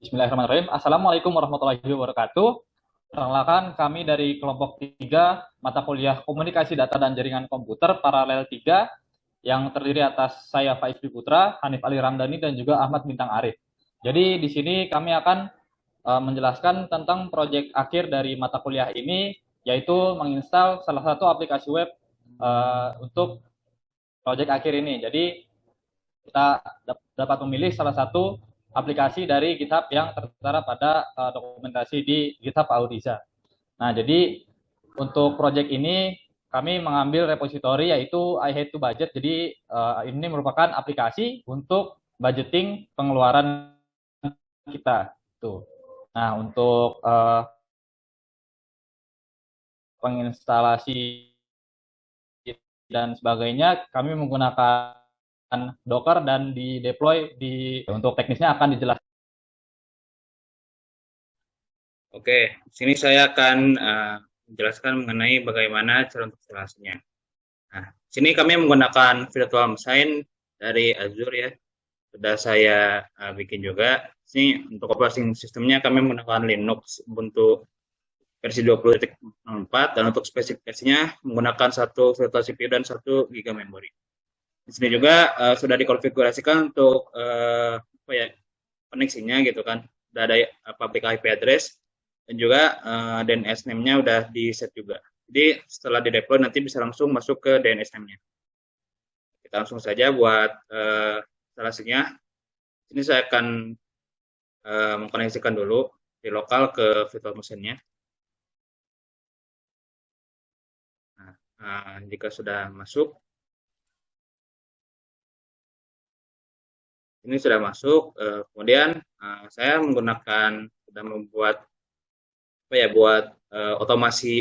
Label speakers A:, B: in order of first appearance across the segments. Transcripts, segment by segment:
A: Bismillahirrahmanirrahim. Assalamualaikum warahmatullahi wabarakatuh. Perkenalkan kami dari kelompok 3 mata kuliah Komunikasi Data dan Jaringan Komputer Paralel 3 yang terdiri atas saya Faiz Putra, Hanif Ali Ramdhani dan juga Ahmad Bintang Arif. Jadi di sini kami akan menjelaskan tentang proyek akhir dari mata kuliah ini, yaitu menginstal salah satu aplikasi web untuk proyek akhir ini. Jadi kita dapat memilih salah satu aplikasi dari GitHub yang tertera pada dokumentasi di GitHub Audiza. Nah, jadi untuk proyek ini kami mengambil repositori yaitu I Hate to Budget. Jadi ini merupakan aplikasi untuk budgeting pengeluaran kita. Tuh. Nah, untuk penginstalasi dan sebagainya kami menggunakan Docker dan di deploy untuk teknisnya akan dijelaskan.
B: Oke, di sini saya akan menjelaskan mengenai bagaimana cara untuk instalasinya. Nah, di sini kami menggunakan virtual machine dari Azure ya. Sudah saya bikin juga. Ini untuk operating sistemnya kami menggunakan Linux Ubuntu versi 20.4 dan untuk spesifikasinya menggunakan satu virtual CPU dan 1 GB memori. Di sini juga sudah dikonfigurasikan untuk apa ya, koneksinya gitu kan. Sudah ada public IP address dan juga DNS name-nya udah di set juga. Jadi setelah di deploy nanti bisa langsung masuk ke DNS name-nya. Kita langsung saja buat instalasinya. Ini saya akan mengkoneksikan dulu di lokal ke virtual machine-nya. Nah, jika sudah masuk, ini sudah masuk. Kemudian saya menggunakan sudah membuat apa ya buat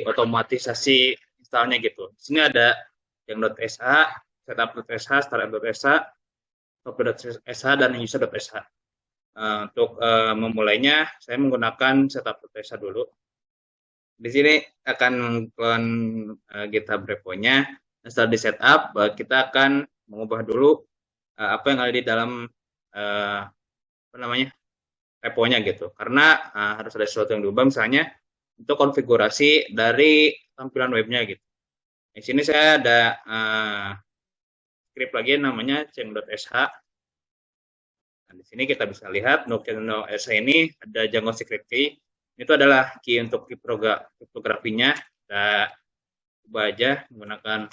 B: otomatisasi installnya gitu. Di sini ada yang .sh, setup.sh, startup.sh, top.sh dan user.sh. Untuk memulainya saya menggunakan setup.sh dulu. Di sini akan menggunakan GitHub repo-nya. Setelah di setup, kita akan mengubah dulu apa yang ada di dalam apa namanya repo-nya gitu. Karena harus ada sesuatu yang diubah, misalnya untuk konfigurasi dari tampilan webnya gitu. Di sini saya ada script lagi namanya change.sh. Nah, di sini kita bisa lihat untuk change.sh ini ada Django secret key. Itu adalah key untuk kriptografinya. Kita ubah aja menggunakan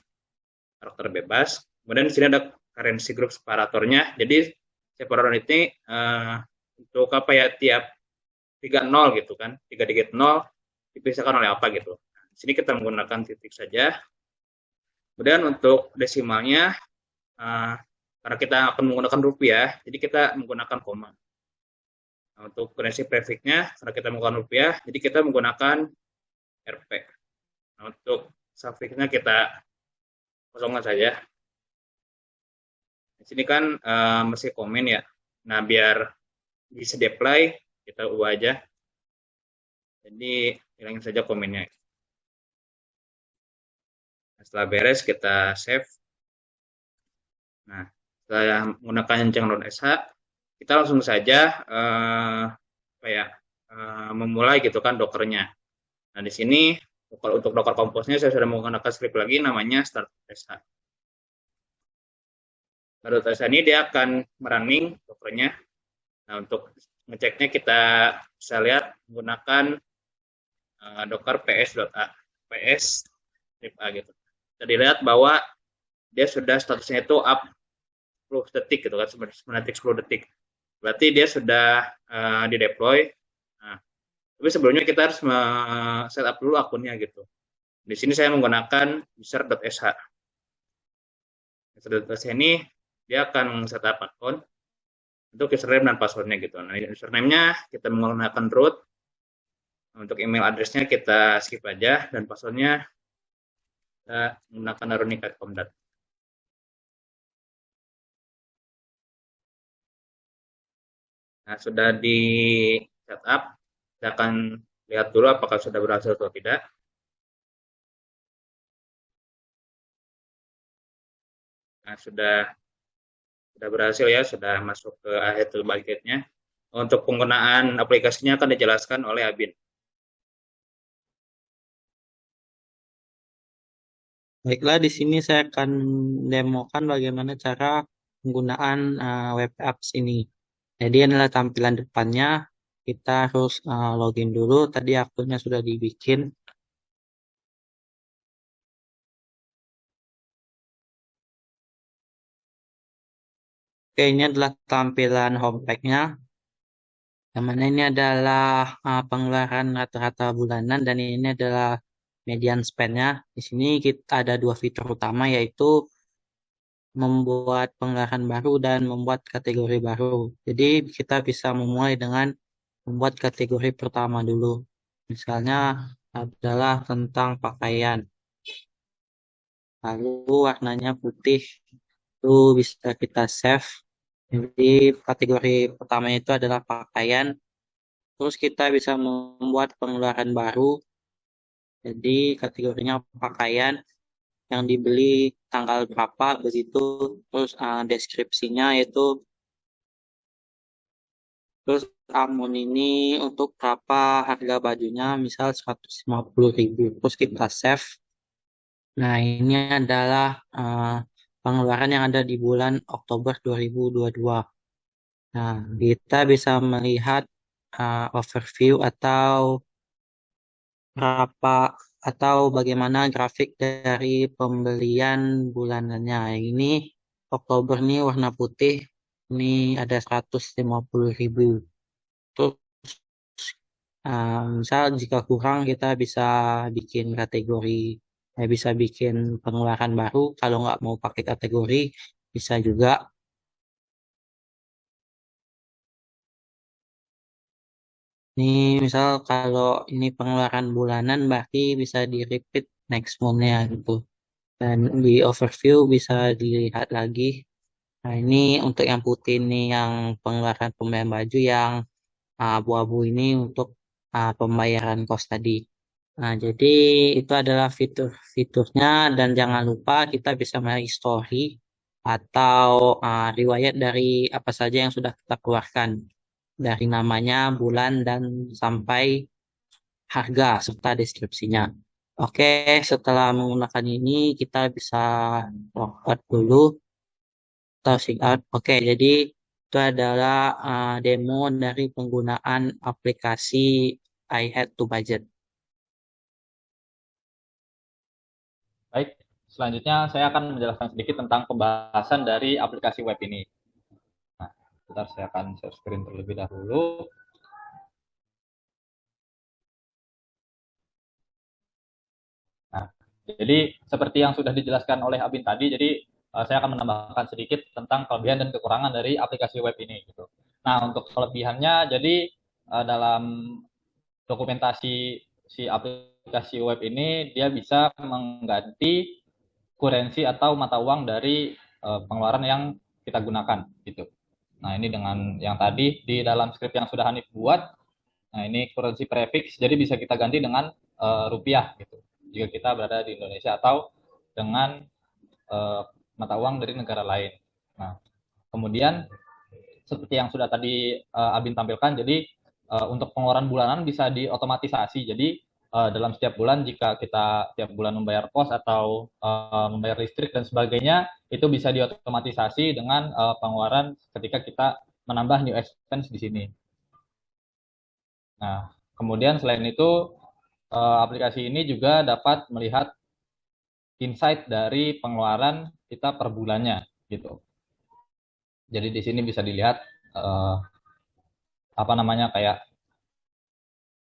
B: karakter bebas. Kemudian di sini ada currency group separatornya. Jadi separator ini untuk apa ya, tiap 3 0 gitu kan, 3 digit 0 dipisahkan oleh apa gitu. Nah, di sini kita menggunakan titik saja. Kemudian untuk desimalnya, karena kita akan menggunakan rupiah, jadi kita menggunakan koma. Nah, untuk currency prefix-nya, karena kita menggunakan rupiah, jadi kita menggunakan Rp. Nah, untuk suffix-nya kita kosongkan saja. Di sini kan masih komen ya. Nah, biar bisa di-apply, kita ubah aja. Jadi hilangin saja komennya. Nah, setelah beres kita save. Nah, setelah menggunakan Change.sh, kita langsung saja apa ya, memulai gitu kan Docker-nya. Nah, di sini untuk Docker Compose-nya saya sudah menggunakan script lagi namanya start.sh. Start.sh ini dia akan merunning Docker-nya. Nah, untuk ngeceknya kita bisa lihat menggunakan docker ps.a, ps -a gitu. Kita dilihat bahwa dia sudah statusnya itu up 10 detik gitu kan, 9 detik 10 detik. Berarti dia sudah di deploy. Nah, tapi sebelumnya kita harus setup dulu akunnya gitu. Di sini saya menggunakan user.sh. User.sh ini dia akan setup akun untuk username dan passwordnya gitu. Nah, username-nya kita menggunakan root. Untuk email address-nya kita skip aja dan passwordnya kita menggunakan arunika.com. Nah, sudah di setup, kita akan lihat dulu apakah sudah berhasil atau tidak. Nah, sudah berhasil ya, sudah masuk ke ahead to budget-nya. Untuk penggunaan aplikasinya akan dijelaskan oleh Abin.
C: Baiklah, di sini saya akan demokan bagaimana cara penggunaan web apps ini. Jadi adalah tampilan depannya, kita harus login dulu. Tadi akunnya sudah dibikin. Oke, ini adalah tampilan homepage-nya. Yang mana ini adalah pengeluaran rata-rata bulanan dan ini adalah median spend-nya. Di sini kita ada dua fitur utama, yaitu membuat pengeluaran baru dan membuat kategori baru. Jadi kita bisa memulai dengan membuat kategori pertama dulu. Misalnya adalah tentang pakaian. Lalu warnanya putih. Itu bisa kita save. Jadi kategori pertama itu adalah pakaian. Terus kita bisa membuat pengeluaran baru. Jadi kategorinya pakaian yang dibeli tanggal berapa begitu. Terus deskripsinya yaitu terus Amon ini untuk berapa harga bajunya, misal 150.000. Terus kita save. Nah, ini adalah pengeluaran yang ada di bulan Oktober 2022. Nah, kita bisa melihat overview atau berapa atau bagaimana grafik dari pembelian bulanannya. Ini Oktober ini warna putih, ini ada 150.000. Terus misal jika kurang kita bisa bikin kategori, bisa bikin pengeluaran baru. Kalau nggak mau pakai kategori, bisa juga. Ini misal kalau ini pengeluaran bulanan, berarti bisa di repeat next month-nya gitu. Dan di overview bisa dilihat lagi. Nah, ini untuk yang putih ini yang pengeluaran pembelian baju, yang abu-abu ini untuk pembayaran kos tadi. Nah, jadi itu adalah fitur-fiturnya, dan jangan lupa kita bisa melihat story atau riwayat dari apa saja yang sudah kita keluarkan, dari namanya, bulan, dan sampai harga serta deskripsinya. Oke, setelah menggunakan ini kita bisa logout dulu atau sign out. Oke, jadi itu adalah demo dari penggunaan aplikasi I Had to Budget.
A: Baik, selanjutnya saya akan menjelaskan sedikit tentang pembahasan dari aplikasi web ini. Nah, sebentar saya akan share screen terlebih dahulu. Nah, jadi seperti yang sudah dijelaskan oleh Abin tadi, jadi saya akan menambahkan sedikit tentang kelebihan dan kekurangan dari aplikasi web ini gitu. Nah, untuk kelebihannya jadi dalam dokumentasi si aplikasi web ini dia bisa mengganti kurensi atau mata uang dari pengeluaran yang kita gunakan gitu. Nah, ini dengan yang tadi di dalam skrip yang sudah Hanif buat. Nah, ini kurensi prefix, jadi bisa kita ganti dengan rupiah gitu. Jika kita berada di Indonesia atau dengan mata uang dari negara lain. Nah, kemudian seperti yang sudah tadi Abin tampilkan, jadi untuk pengeluaran bulanan bisa diotomatisasi. Jadi dalam setiap bulan jika kita tiap bulan membayar kos atau membayar listrik dan sebagainya, itu bisa diotomatisasi dengan pengeluaran ketika kita menambah new expense di sini. Nah, kemudian selain itu aplikasi ini juga dapat melihat insight dari pengeluaran kita per bulannya gitu. Jadi di sini bisa dilihat apa namanya kayak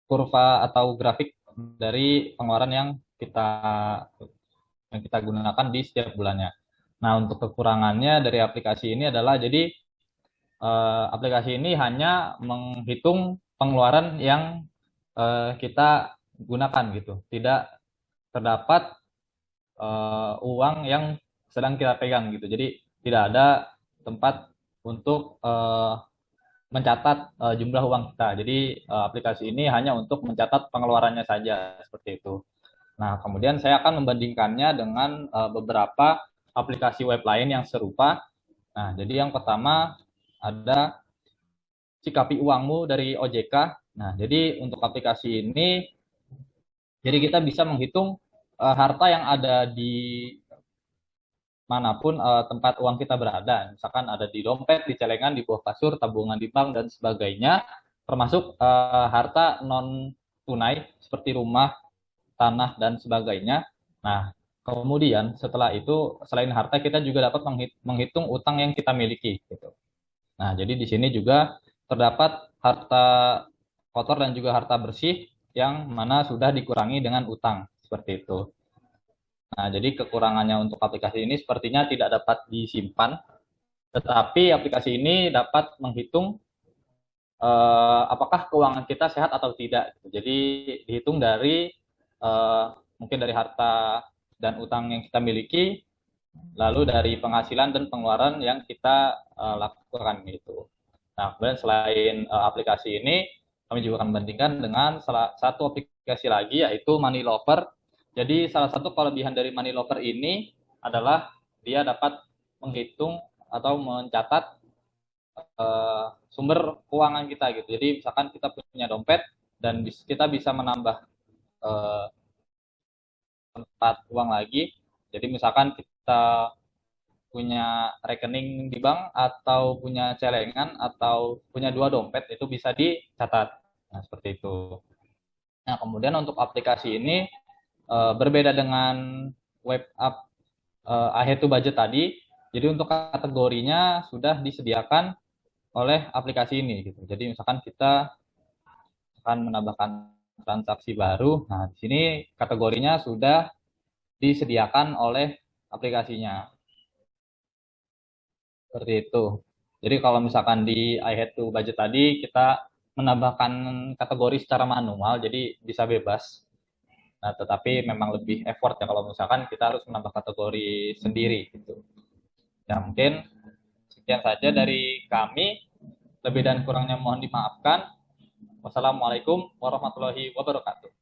A: kurva atau grafik dari pengeluaran yang kita gunakan di setiap bulannya. Nah, untuk kekurangannya dari aplikasi ini adalah jadi aplikasi ini hanya menghitung pengeluaran yang kita gunakan gitu. Tidak terdapat uang yang sedang kita pegang gitu. Jadi tidak ada tempat untuk mencatat jumlah uang kita. Jadi aplikasi ini hanya untuk mencatat pengeluarannya saja seperti itu. Nah, kemudian saya akan membandingkannya dengan beberapa aplikasi web lain yang serupa. Nah, jadi yang pertama ada sikapi uangmu dari OJK. Nah, jadi untuk aplikasi ini, jadi kita bisa menghitung harta yang ada di manapun tempat uang kita berada. Misalkan ada di dompet, di celengan, di bawah kasur, tabungan di bank, dan sebagainya. Termasuk harta non tunai seperti rumah, tanah, dan sebagainya. Nah, kemudian setelah itu, selain harta, kita juga dapat menghitung utang yang kita miliki. Gitu. Nah, jadi di sini juga terdapat harta kotor dan juga harta bersih yang mana sudah dikurangi dengan utang. Seperti itu. Nah, jadi kekurangannya untuk aplikasi ini sepertinya tidak dapat disimpan, tetapi aplikasi ini dapat menghitung apakah keuangan kita sehat atau tidak. Jadi dihitung dari eh, mungkin dari harta dan utang yang kita miliki, lalu dari penghasilan dan pengeluaran yang kita lakukan gitu. Nah, kemudian selain aplikasi ini, kami juga akan membandingkan dengan salah satu aplikasi lagi yaitu Money Lover. Jadi salah satu kelebihan dari Money Lover ini adalah dia dapat menghitung atau mencatat sumber keuangan kita gitu. Jadi misalkan kita punya dompet dan kita bisa menambah uh, tempat uang lagi. Jadi misalkan kita punya rekening di bank atau punya celengan atau punya dua dompet itu bisa dicatat. Nah, seperti itu. Nah, kemudian untuk aplikasi ini berbeda dengan web app Ahead to Budget tadi. Jadi untuk kategorinya sudah disediakan oleh aplikasi ini gitu. Jadi misalkan kita akan menambahkan transaksi baru, nah di sini kategorinya sudah disediakan oleh aplikasinya. Seperti itu. Jadi kalau misalkan di I had to budget tadi kita menambahkan kategori secara manual, jadi bisa bebas. Nah, tetapi memang lebih effort ya kalau misalkan kita harus menambah kategori sendiri gitu. Ya mungkin sekian saja dari kami. Lebih dan kurangnya mohon dimaafkan. Wassalamualaikum warahmatullahi wabarakatuh.